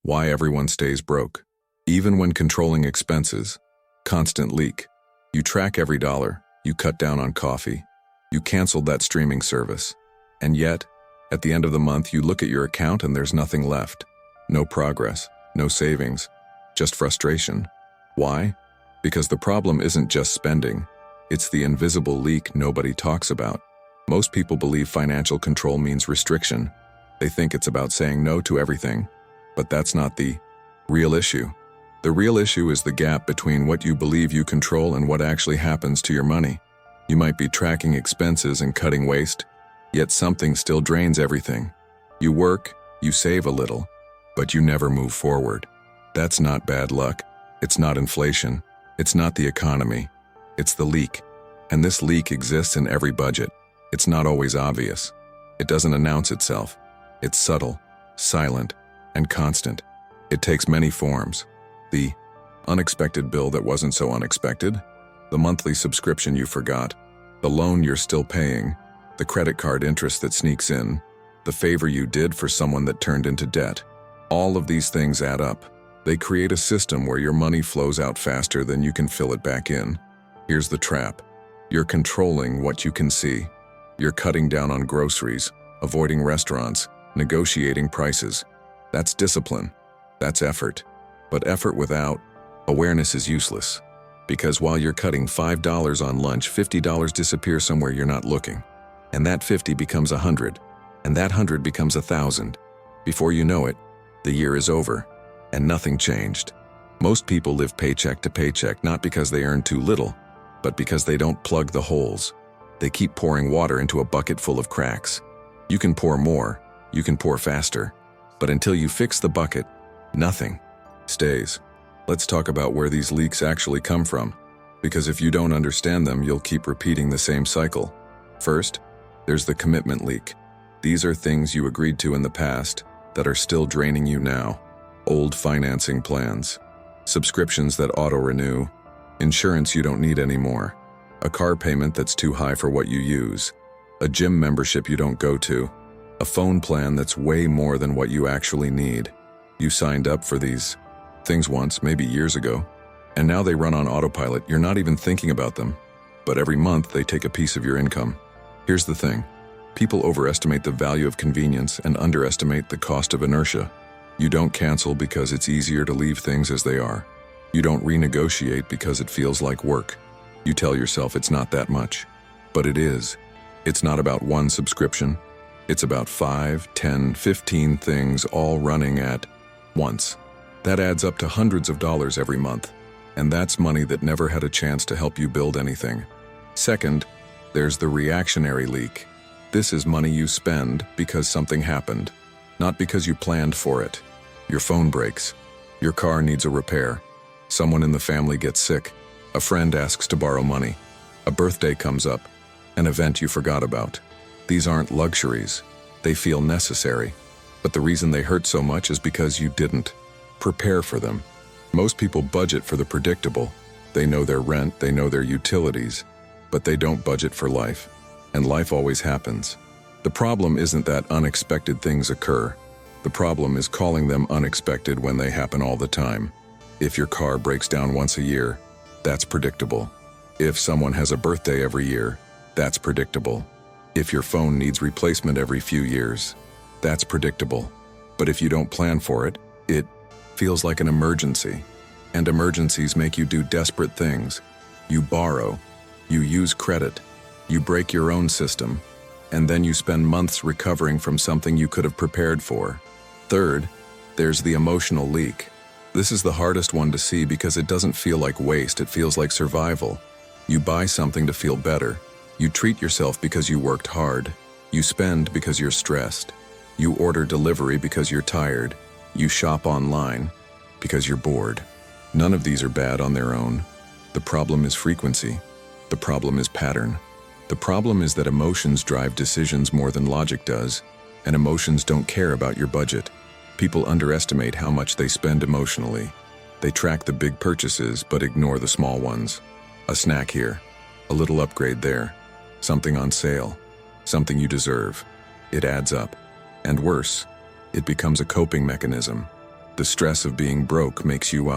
Why everyone stays broke. Even when controlling expenses. Constant leak. You track every dollar. You cut down on coffee. You canceled that streaming service. And yet, at the end of the month, you look at your account and there's nothing left. No progress. No savings. Just frustration. Why? Because the problem isn't just spending. It's the invisible leak nobody talks about. Most people believe financial control means restriction. They think it's about saying no to everything. But that's not the real issue. The real issue is the gap between what you believe you control and what actually happens to your money. You might be tracking expenses and cutting waste, yet something still drains everything. You work, you save a little, but you never move forward. That's not bad luck. It's not inflation. It's not the economy. It's the leak. And this leak exists in every budget. It's not always obvious. It doesn't announce itself. It's subtle, silent, and constant. It takes many forms. The unexpected bill that wasn't so unexpected, the monthly subscription you forgot, the loan you're still paying, the credit card interest that sneaks in, the favor you did for someone that turned into debt. All of these things add up. They create a system where your money flows out faster than you can fill it back in. Here's the trap. You're controlling what you can see. You're cutting down on groceries, avoiding restaurants, negotiating prices. That's discipline. That's effort. But effort without awareness is useless. Because while you're cutting $5 on lunch, $50 disappears somewhere you're not looking. And that 50 becomes 100. And that 100 becomes 1,000. Before you know it, the year is over. And nothing changed. Most people live paycheck to paycheck not because they earn too little, but because they don't plug the holes. They keep pouring water into a bucket full of cracks. You can pour more, you can pour faster, but until you fix the bucket, nothing stays. Let's talk about where these leaks actually come from, because if you don't understand them, you'll keep repeating the same cycle. First, there's the commitment leak. These are things you agreed to in the past that are still draining you now. Old financing plans, subscriptions that auto-renew, insurance you don't need anymore, a car payment that's too high for what you use, a gym membership you don't go to, a phone plan that's way more than what you actually need. You signed up for these things once, maybe years ago, and now they run on autopilot. You're not even thinking about them, but every month they take a piece of your income. Here's the thing. People overestimate the value of convenience and underestimate the cost of inertia. You don't cancel because it's easier to leave things as they are. You don't renegotiate because it feels like work. You tell yourself it's not that much, but it is. It's not about one subscription. It's about 5, 10, 15 things all running at once. That adds up to hundreds of dollars every month, and that's money that never had a chance to help you build anything. Second, there's the reactionary leak. This is money you spend because something happened, not because you planned for it. Your phone breaks. Your car needs a repair. Someone in the family gets sick. A friend asks to borrow money. A birthday comes up. An event you forgot about. These aren't luxuries. They feel necessary. But the reason they hurt so much is because you didn't prepare for them. Most people budget for the predictable. They know their rent, they know their utilities, but they don't budget for life. And life always happens. The problem isn't that unexpected things occur. The problem is calling them unexpected when they happen all the time. If your car breaks down once a year, that's predictable. If someone has a birthday every year, that's predictable. If your phone needs replacement every few years, that's predictable. But if you don't plan for it, it feels like an emergency. And emergencies make you do desperate things. You borrow, you use credit, you break your own system, and then you spend months recovering from something you could have prepared for. Third, there's the emotional leak. This is the hardest one to see because it doesn't feel like waste, it feels like survival. You buy something to feel better. You treat yourself because you worked hard. You spend because you're stressed. You order delivery because you're tired. You shop online because you're bored. None of these are bad on their own. The problem is frequency. The problem is pattern. The problem is that emotions drive decisions more than logic does, and emotions don't care about your budget. People underestimate how much they spend emotionally. They track the big purchases but ignore the small ones. A snack here, a little upgrade there, something on sale, something you deserve. It adds up. And worse, it becomes a coping mechanism. The stress of being broke makes you,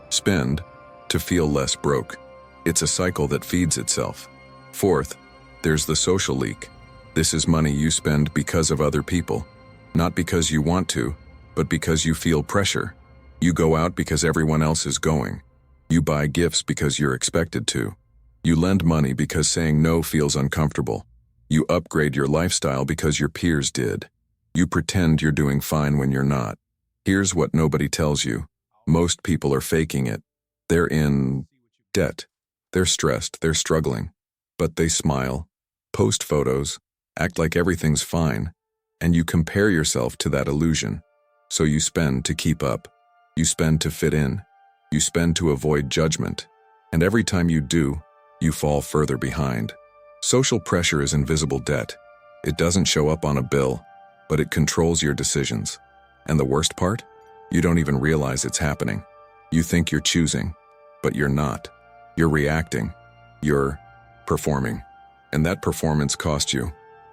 spend to feel less broke. It's a cycle that feeds itself. Fourth, there's the social leak. This is money you spend because of other people. Not because you want to, but because you feel pressure. You go out because everyone else is going. You buy gifts because you're expected to. You lend money because saying no feels uncomfortable. You upgrade your lifestyle because your peers did. You pretend you're doing fine when you're not. Here's what nobody tells you. Most people are faking it. They're in debt. They're stressed, they're struggling. But they smile, post photos, act like everything's fine, and you compare yourself to that illusion. So you spend to keep up. You spend to fit in. You spend to avoid judgment. And every time you do, you fall further behind. Social pressure is invisible debt. It doesn't show up on a bill, but it controls your decisions. And the worst part? You don't even realize it's happening. You think you're choosing, but you're not. You're reacting. You're performing. And that performance cost you.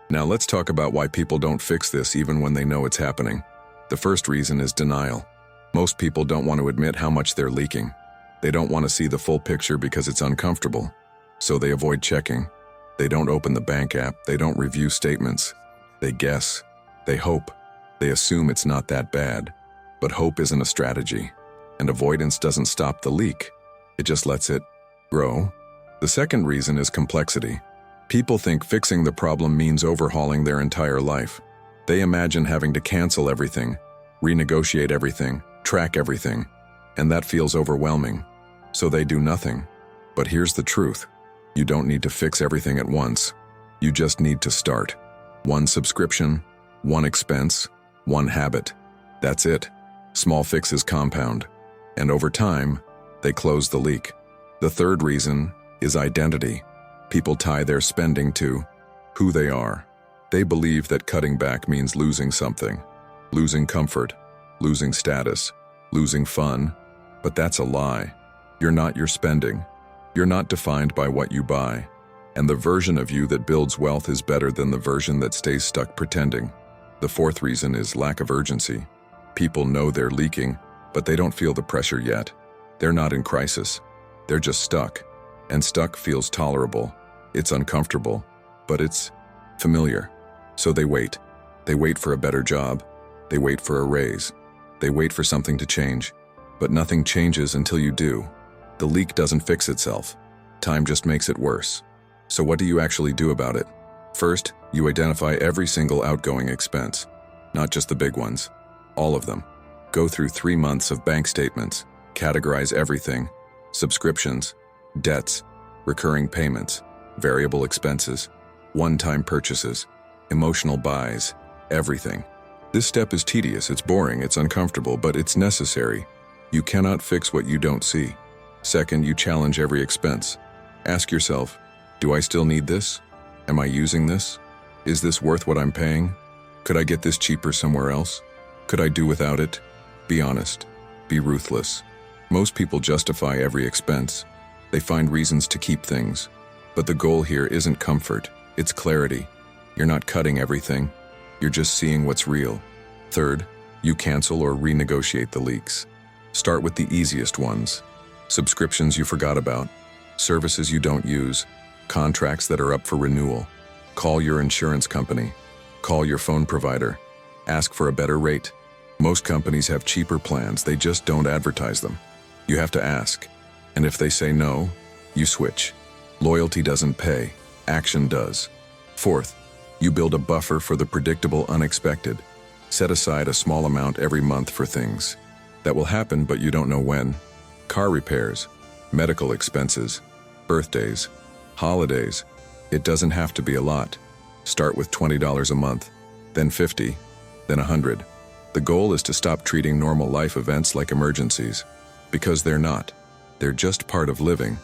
Now let's talk about why people don't fix this even when they know it's happening. The first reason is denial. Most people don't want to admit how much they're leaking. They don't want to see the full picture because it's uncomfortable. So they avoid checking. They don't open the bank app. They don't review statements. They guess. They hope. They assume it's not that bad. But hope isn't a strategy. And avoidance doesn't stop the leak. It just lets it grow. The second reason is complexity. People think fixing the problem means overhauling their entire life. They imagine having to cancel everything, renegotiate everything, track everything, and that feels overwhelming. So they do nothing. But here's the truth. You don't need to fix everything at once. You just need to start. One subscription, one expense, one habit. That's it. Small fixes compound. And over time, they close the leak. The third reason is identity. People tie their spending to who they are. They believe that cutting back means losing something. Losing comfort, losing status, losing fun. But that's a lie. You're not your spending. You're not defined by what you buy. And the version of you that builds wealth is better than the version that stays stuck pretending. The fourth reason is lack of urgency. People know they're leaking, but they don't feel the pressure yet. They're not in crisis. They're just stuck. And stuck feels tolerable. It's uncomfortable, but it's familiar. So they wait. They wait for a better job. They wait for a raise. They wait for something to change. But nothing changes until you do. The leak doesn't fix itself. Time just makes it worse. So what do you actually do about it? First, you identify every single outgoing expense. Not just the big ones. All of them. Go through 3 months of bank statements. Categorize everything. Subscriptions, debts, recurring payments, variable expenses, one-time purchases, emotional buys, everything. This step is tedious, it's boring, it's uncomfortable, but it's necessary. You cannot fix what you don't see. Second, you challenge every expense. Ask yourself, do I still need this? Am I using this? Is this worth what I'm paying? Could I get this cheaper somewhere else? Could I do without it? Be honest. Be ruthless. Most people justify every expense. They find reasons to keep things. But the goal here isn't comfort, it's clarity. You're not cutting everything. You're just seeing what's real. Third, you cancel or renegotiate the leaks. Start with the easiest ones. Subscriptions you forgot about, services you don't use, contracts that are up for renewal. Call your insurance company. Call your phone provider. Ask for a better rate. Most companies have cheaper plans, they just don't advertise them. You have to ask. And if they say no, you switch. Loyalty doesn't pay, action does. Fourth, you build a buffer for the predictable unexpected. Set aside a small amount every month for things that will happen but you don't know when. Car repairs, medical expenses, birthdays, holidays. It doesn't have to be a lot. Start with $20 a month, then $50, then $100. The goal is to stop treating normal life events like emergencies, because they're not. They're just part of living,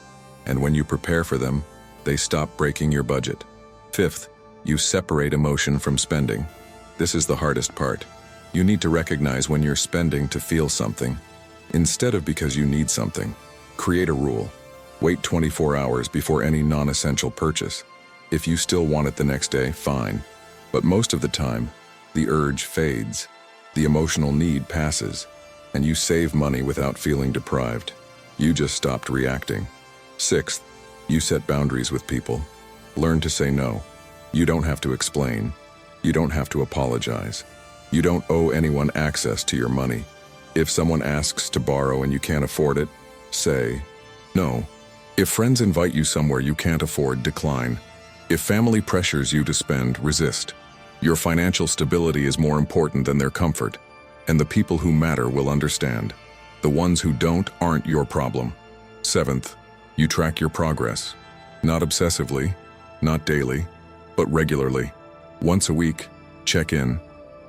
and when you prepare for them, they stop breaking your budget. Fifth, you separate emotion from spending. This is the hardest part. You need to recognize when you're spending to feel something, instead of because you need something. Create a rule. Wait 24 hours before any non-essential purchase. If you still want it the next day, fine. But most of the time, the urge fades. The emotional need passes. And you save money without feeling deprived. You just stopped reacting. Sixth, you set boundaries with people. Learn to say no. You don't have to explain. You don't have to apologize. You don't owe anyone access to your money. If someone asks to borrow and you can't afford it, say no. If friends invite you somewhere you can't afford, decline. If family pressures you to spend, resist. Your financial stability is more important than their comfort, and the people who matter will understand. The ones who don't aren't your problem. Seventh, you track your progress. Not obsessively, not daily, but regularly. Once a week, check in.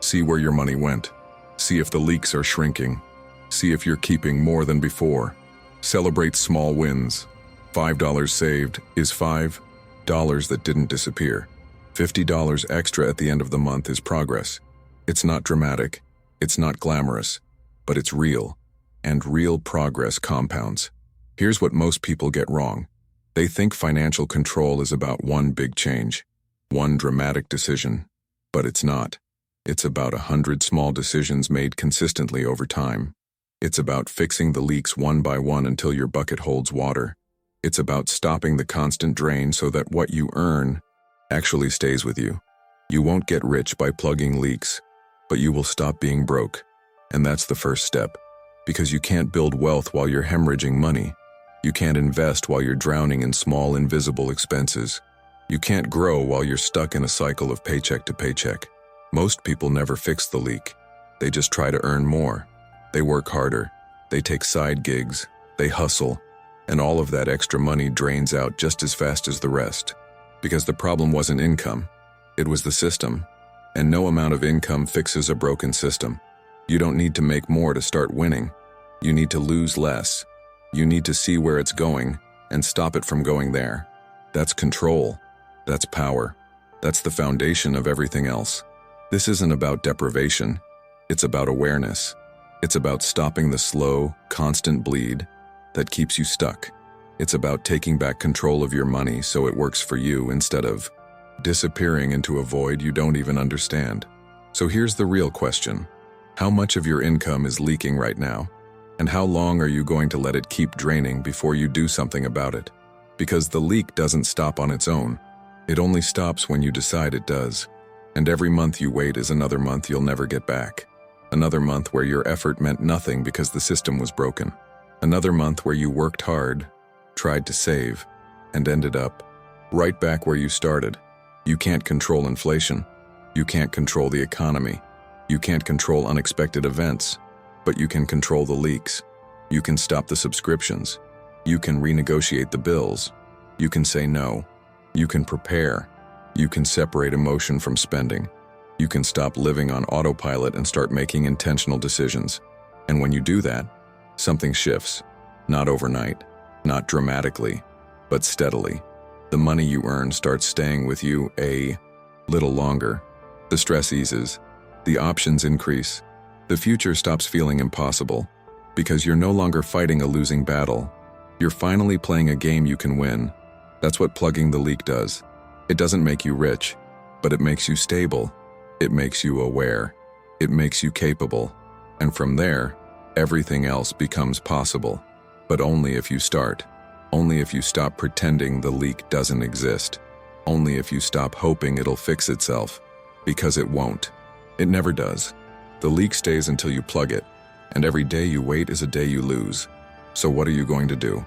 See where your money went. See if the leaks are shrinking. See if you're keeping more than before. Celebrate small wins. $5 saved is $5 that didn't disappear. $50 extra at the end of the month is progress. It's not dramatic. It's not glamorous, but it's real. And real progress compounds. Here's what most people get wrong. They think financial control is about one big change, one dramatic decision. But it's not. It's about 100 small decisions made consistently over time. It's about fixing the leaks one by one until your bucket holds water. It's about stopping the constant drain so that what you earn actually stays with you. You won't get rich by plugging leaks, but you will stop being broke. And that's the first step. Because you can't build wealth while you're hemorrhaging money. You can't invest while you're drowning in small, invisible expenses. You can't grow while you're stuck in a cycle of paycheck to paycheck. Most people never fix the leak. They just try to earn more. They work harder. They take side gigs. They hustle. And all of that extra money drains out just as fast as the rest. Because the problem wasn't income. It was the system. And no amount of income fixes a broken system. You don't need to make more to start winning. You need to lose less. You need to see where it's going and stop it from going there. That's control. That's power. That's the foundation of everything else. This isn't about deprivation. It's about awareness. It's about stopping the slow, constant bleed that keeps you stuck. It's about taking back control of your money so it works for you instead of disappearing into a void you don't even understand. So here's the real question. How much of your income is leaking right now? And how long are you going to let it keep draining before you do something about it? Because the leak doesn't stop on its own. It only stops when you decide it does. And every month you wait is another month you'll never get back. Another month where your effort meant nothing because the system was broken. Another month where you worked hard, tried to save, and ended up right back where you started. You can't control inflation. You can't control the economy. You can't control unexpected events, but you can control the leaks. You can stop the subscriptions. You can renegotiate the bills. You can say no. You can prepare. You can separate emotion from spending. You can stop living on autopilot and start making intentional decisions. And when you do that, something shifts. Not overnight, not dramatically, but steadily. The money you earn starts staying with you a little longer. The stress eases. The options increase. The future stops feeling impossible because you're no longer fighting a losing battle. You're finally playing a game you can win. That's what plugging the leak does. It doesn't make you rich, but it makes you stable. It makes you aware. It makes you capable. And from there, everything else becomes possible. But only if you start. Only if you stop pretending the leak doesn't exist. Only if you stop hoping it'll fix itself. Because it won't. It never does. The leak stays until you plug it, and every day you wait is a day you lose. So what are you going to do?